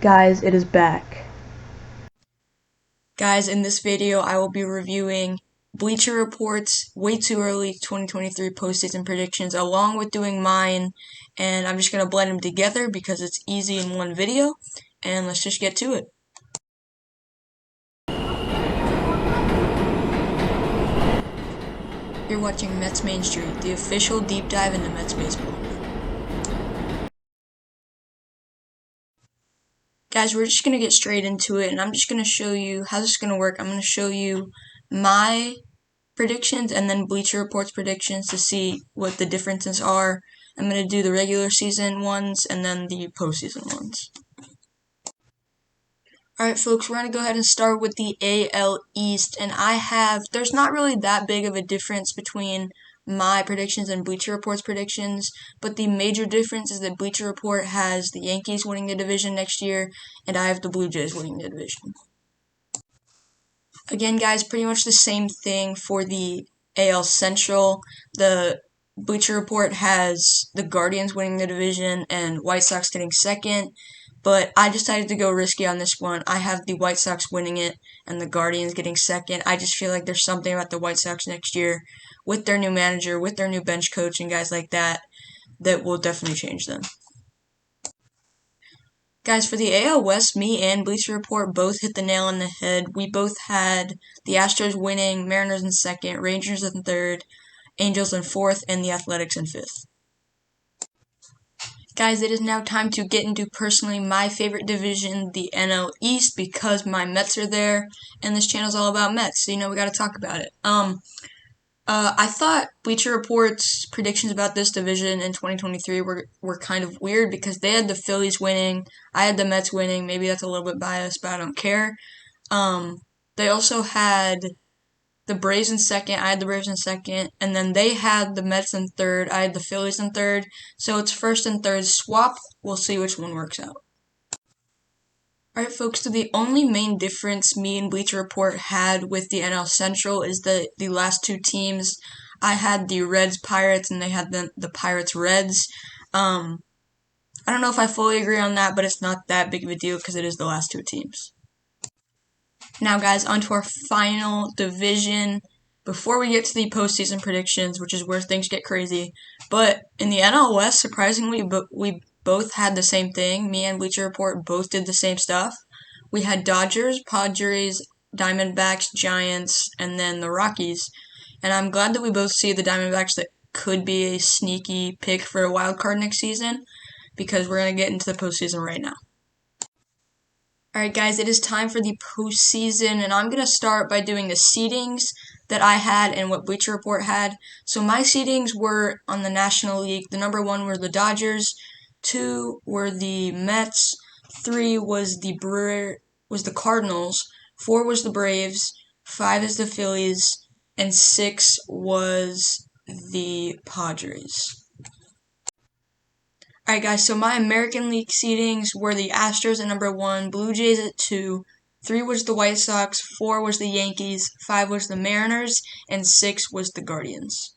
Guys, it is back. Guys, in this video, I will be reviewing Bleacher Reports way too early 2023 postseason predictions along with doing mine, and I'm just going to blend them together because it's easy in one video, and let's just get to it. You're watching Mets Main Street, the official deep dive into Mets baseball. Guys, we're just going to get straight into it, and I'm just going to show you how this is going to work. I'm going to show you my predictions and then Bleacher Reports predictions to see what the differences are. I'm going to do the regular season ones and then the postseason ones. Alright folks, we're going to go ahead and start with the AL East, and there's not really that big of a difference between my predictions and Bleacher Report's predictions, but the major difference is that Bleacher Report has the Yankees winning the division next year, and I have the Blue Jays winning the division. Again, guys, pretty much the same thing for the AL Central. The Bleacher Report has the Guardians winning the division and White Sox getting second, but I decided to go risky on this one. I have the White Sox winning it and the Guardians getting second. I just feel like there's something about the White Sox next year with their new manager, with their new bench coach, and guys like that will definitely change them. Guys, for the AL West, me and Bleacher Report both hit the nail on the head. We both had the Astros winning, Mariners in second, Rangers in third, Angels in fourth, and the Athletics in fifth. Guys, it is now time to get into personally my favorite division, the NL East, because my Mets are there, and this channel is all about Mets, so we gotta talk about it. I thought Bleacher Report's predictions about this division in 2023 were kind of weird because they had the Phillies winning, I had the Mets winning. Maybe that's a little bit biased, but I don't care. They also had the Braves in second, I had the Braves in second, and then they had the Mets in third, I had the Phillies in third. So it's first and third swap. We'll see which one works out. Alright folks, so the only main difference me and Bleacher Report had with the NL Central is that the last two teams, I had the Reds Pirates and they had the Pirates Reds. I don't know if I fully agree on that, but it's not that big of a deal because it is the last two teams. Now guys, on to our final division before we get to the postseason predictions, which is where things get crazy. But in the NL West, surprisingly, we both had the same thing. Me and Bleacher Report both did the same stuff. We had Dodgers, Padres, Diamondbacks, Giants, and then the Rockies. And I'm glad that we both see the Diamondbacks that could be a sneaky pick for a wild card next season, because we're going to get into the postseason right now. Alright guys, it is time for the postseason, and I'm going to start by doing the seedings that I had and what Bleacher Report had. So my seedings were on the National League. The number 1 were the Dodgers, 2 were the Mets, 3 was the Cardinals, 4 was the Braves, 5 is the Phillies, and 6 was the Padres. Alright guys, so my American League seedings were the Astros at number 1, Blue Jays at 2, 3 was the White Sox, 4 was the Yankees, 5 was the Mariners, and 6 was the Guardians.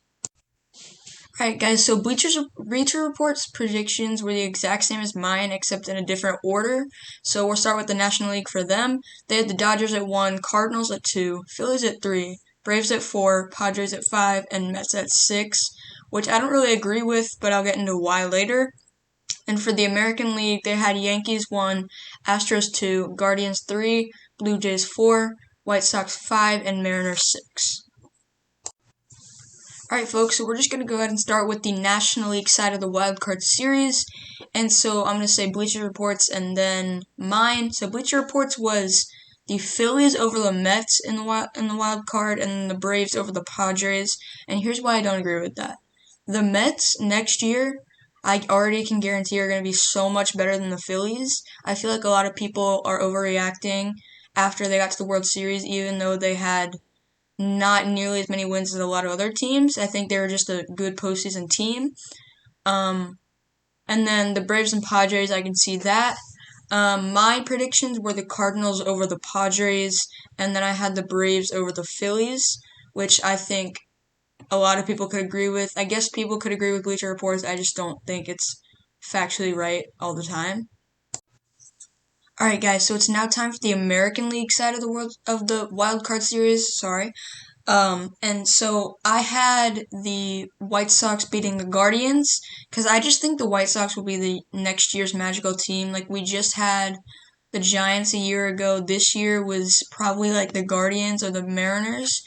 Alright guys, so Bleacher Report's predictions were the exact same as mine, except in a different order. So we'll start with the National League for them. They had the Dodgers at 1, Cardinals at 2, Phillies at 3, Braves at 4, Padres at 5, and Mets at 6, which I don't really agree with, but I'll get into why later. And for the American League, they had Yankees 1, Astros 2, Guardians 3, Blue Jays 4, White Sox 5, and Mariners 6. Alright folks, so we're just going to go ahead and start with the National League side of the Wild Card Series. And so I'm going to say Bleacher Reports and then mine. So Bleacher Reports was the Phillies over the Mets in the wild card, and then the Braves over the Padres. And here's why I don't agree with that. The Mets next year, I already can guarantee, are going to be so much better than the Phillies. I feel like a lot of people are overreacting after they got to the World Series, even though they had not nearly as many wins as a lot of other teams. I think they were just a good postseason team. And then the Braves and Padres, I can see that. My predictions were the Cardinals over the Padres, and then I had the Braves over the Phillies, which I think a lot of people could agree with. I guess people could agree with Bleacher Reports. I just don't think it's factually right all the time. Alright guys, so it's now time for the American League side of the wild card series, sorry. And so I had the White Sox beating the Guardians, because I just think the White Sox will be the next year's magical team. Like, we just had the Giants a year ago. This year was probably like the Guardians or the Mariners.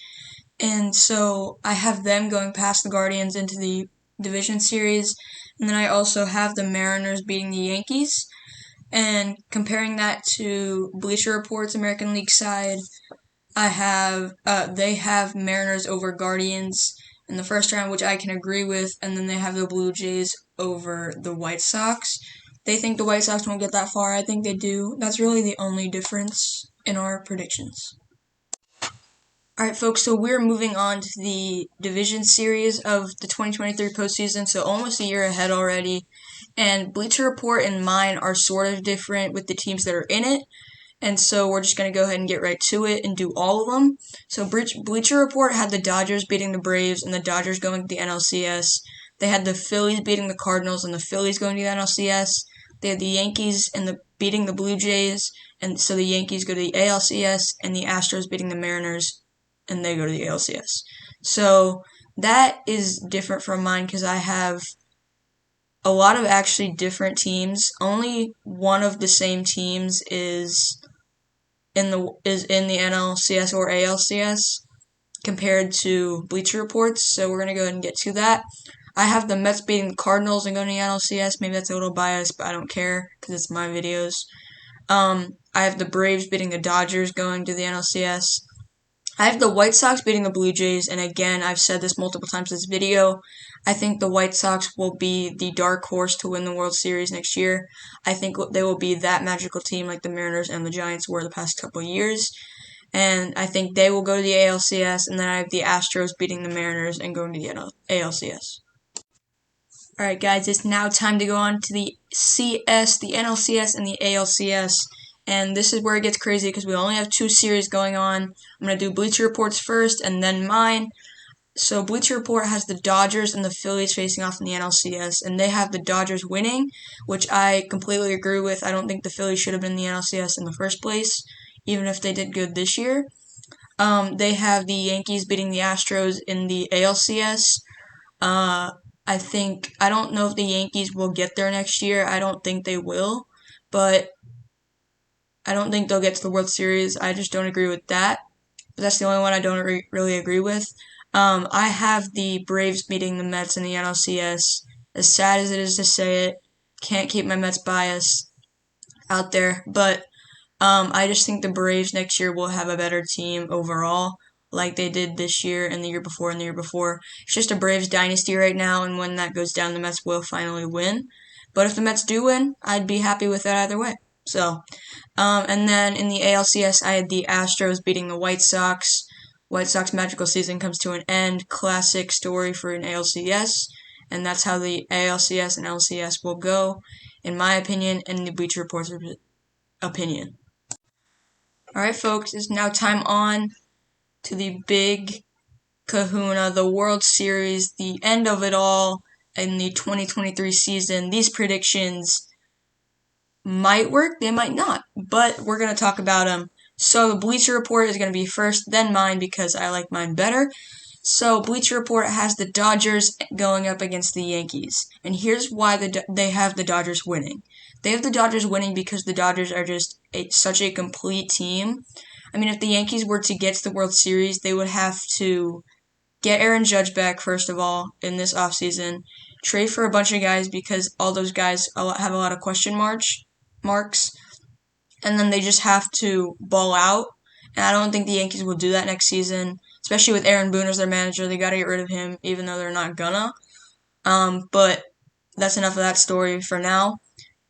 And so I have them going past the Guardians into the division series. And then I also have the Mariners beating the Yankees. And comparing that to Bleacher Reports American League side, they have Mariners over Guardians in the first round, which I can agree with, and then they have the Blue Jays over the White Sox. They think the White Sox won't get that far. I think they do. That's really the only difference in our predictions. Alright, folks, so we're moving on to the division series of the 2023 postseason, so almost a year ahead already. And Bleacher Report and mine are sort of different with the teams that are in it. And so we're just going to go ahead and get right to it and do all of them. So Bleacher Report had the Dodgers beating the Braves and the Dodgers going to the NLCS. They had the Phillies beating the Cardinals and the Phillies going to the NLCS. They had the Yankees beating the Blue Jays, and so the Yankees go to the ALCS, and the Astros beating the Mariners, and they go to the ALCS. So that is different from mine because I have a lot of actually different teams. Only one of the same teams is in the NLCS or ALCS compared to Bleacher Reports. So we're gonna go ahead and get to that. I have the Mets beating the Cardinals and going to the NLCS. Maybe that's a little biased, but I don't care because it's my videos. I have the Braves beating the Dodgers going to the NLCS. I have the White Sox beating the Blue Jays, and again, I've said this multiple times in this video. I think the White Sox will be the dark horse to win the World Series next year. I think they will be that magical team like the Mariners and the Giants were the past couple of years. And I think they will go to the ALCS, and then I have the Astros beating the Mariners and going to the ALCS. Alright guys, it's now time to go on to the CS, the NLCS, and the ALCS. And this is where it gets crazy because we only have two series going on. I'm going to do Bleacher Reports first and then mine. So Bleacher Report has the Dodgers and the Phillies facing off in the NLCS, and they have the Dodgers winning, which I completely agree with. I don't think the Phillies should have been in the NLCS in the first place, even if they did good this year. They have the Yankees beating the Astros in the ALCS. I don't know if the Yankees will get there next year. I don't think they will, but I don't think they'll get to the World Series. I just don't agree with that. But that's the only one I don't really agree with. I have the Braves beating the Mets in the NLCS. As sad as it is to say it, can't keep my Mets bias out there. But I just think the Braves next year will have a better team overall, like they did this year and the year before and the year before. It's just a Braves dynasty right now, and when that goes down, the Mets will finally win. But if the Mets do win, I'd be happy with that either way. So, and then in the ALCS, I had the Astros beating the White Sox. White Sox magical season comes to an end. Classic story for an ALCS. And that's how the ALCS and LCS will go, in my opinion, and the Bleacher Report's opinion. Alright, folks, it's now time on to the big kahuna, the World Series, the end of it all in the 2023 season. These predictions might work, they might not, but we're going to talk about them. So the Bleacher Report is going to be first, then mine because I like mine better. So Bleacher Report has the Dodgers going up against the Yankees, and here's why they have the Dodgers winning. They have the Dodgers winning because the Dodgers are just such a complete team. I mean, if the Yankees were to get to the World Series, they would have to get Aaron Judge back, first of all, in this offseason. Trade for a bunch of guys because all those guys have a lot of question marks. And then they just have to ball out. And I don't think the Yankees will do that next season, especially with Aaron Boone as their manager. They got to get rid of him, even though they're not gonna. But that's enough of that story for now.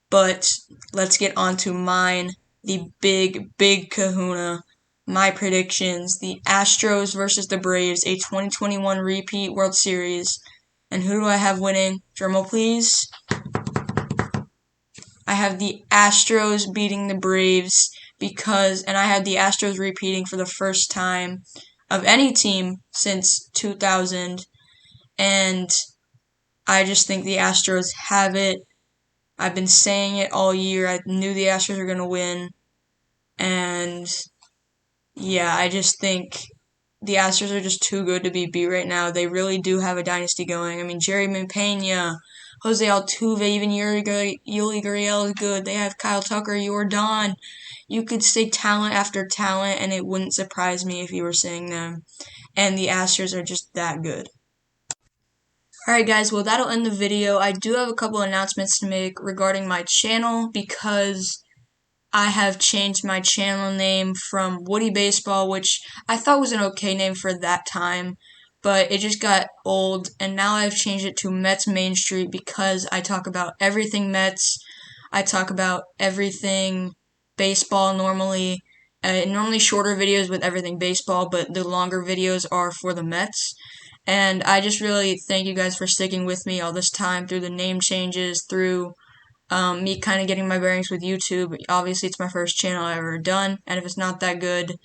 But let's get on to mine, the big kahuna. My predictions, the Astros versus the Braves, a 2021 repeat World Series. And who do I have winning? Drumroll, please. I have the Astros beating the Braves and I have the Astros repeating for the first time of any team since 2000. And I just think the Astros have it. I've been saying it all year. I knew the Astros were going to win. And yeah, I just think the Astros are just too good to be beat right now. They really do have a dynasty going. I mean, Jerry Pena, Jose Altuve, even Yuli Gurriel is good. They have Kyle Tucker, Yordan. You could say talent after talent, and it wouldn't surprise me if you were saying them. And the Astros are just that good. Alright guys, well that'll end the video. I do have a couple announcements to make regarding my channel because I have changed my channel name from Woody Baseball, which I thought was an okay name for that time, but it just got old, and now I've changed it to Mets Main Street because I talk about everything Mets. I talk about everything baseball normally. Normally shorter videos with everything baseball, but the longer videos are for the Mets. And I just really thank you guys for sticking with me all this time through the name changes, through me kind of getting my bearings with YouTube. Obviously, it's my first channel I've ever done, and if it's not that good,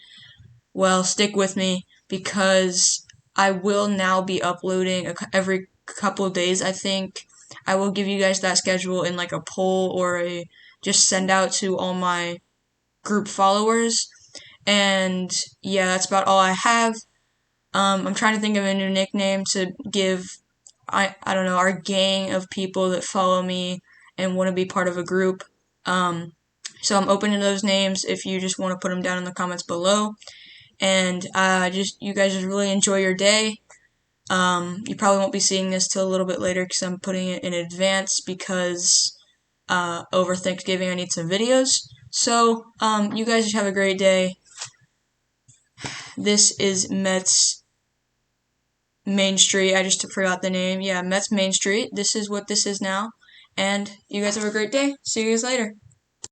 well, stick with me because I will now be uploading every couple of days, I think. I will give you guys that schedule in like a poll or a just send out to all my group followers. And yeah, that's about all I have. I'm trying to think of a new nickname to give, I don't know, our gang of people that follow me and want to be part of a group. So I'm open to those names if you just want to put them down in the comments below. And you guys just really enjoy your day. You probably won't be seeing this till a little bit later because I'm putting it in advance because over Thanksgiving I need some videos. So you guys just have a great day. This is Mets Main Street. I just forgot the name. Yeah, Mets Main Street. This is what this is now. And you guys have a great day. See you guys later.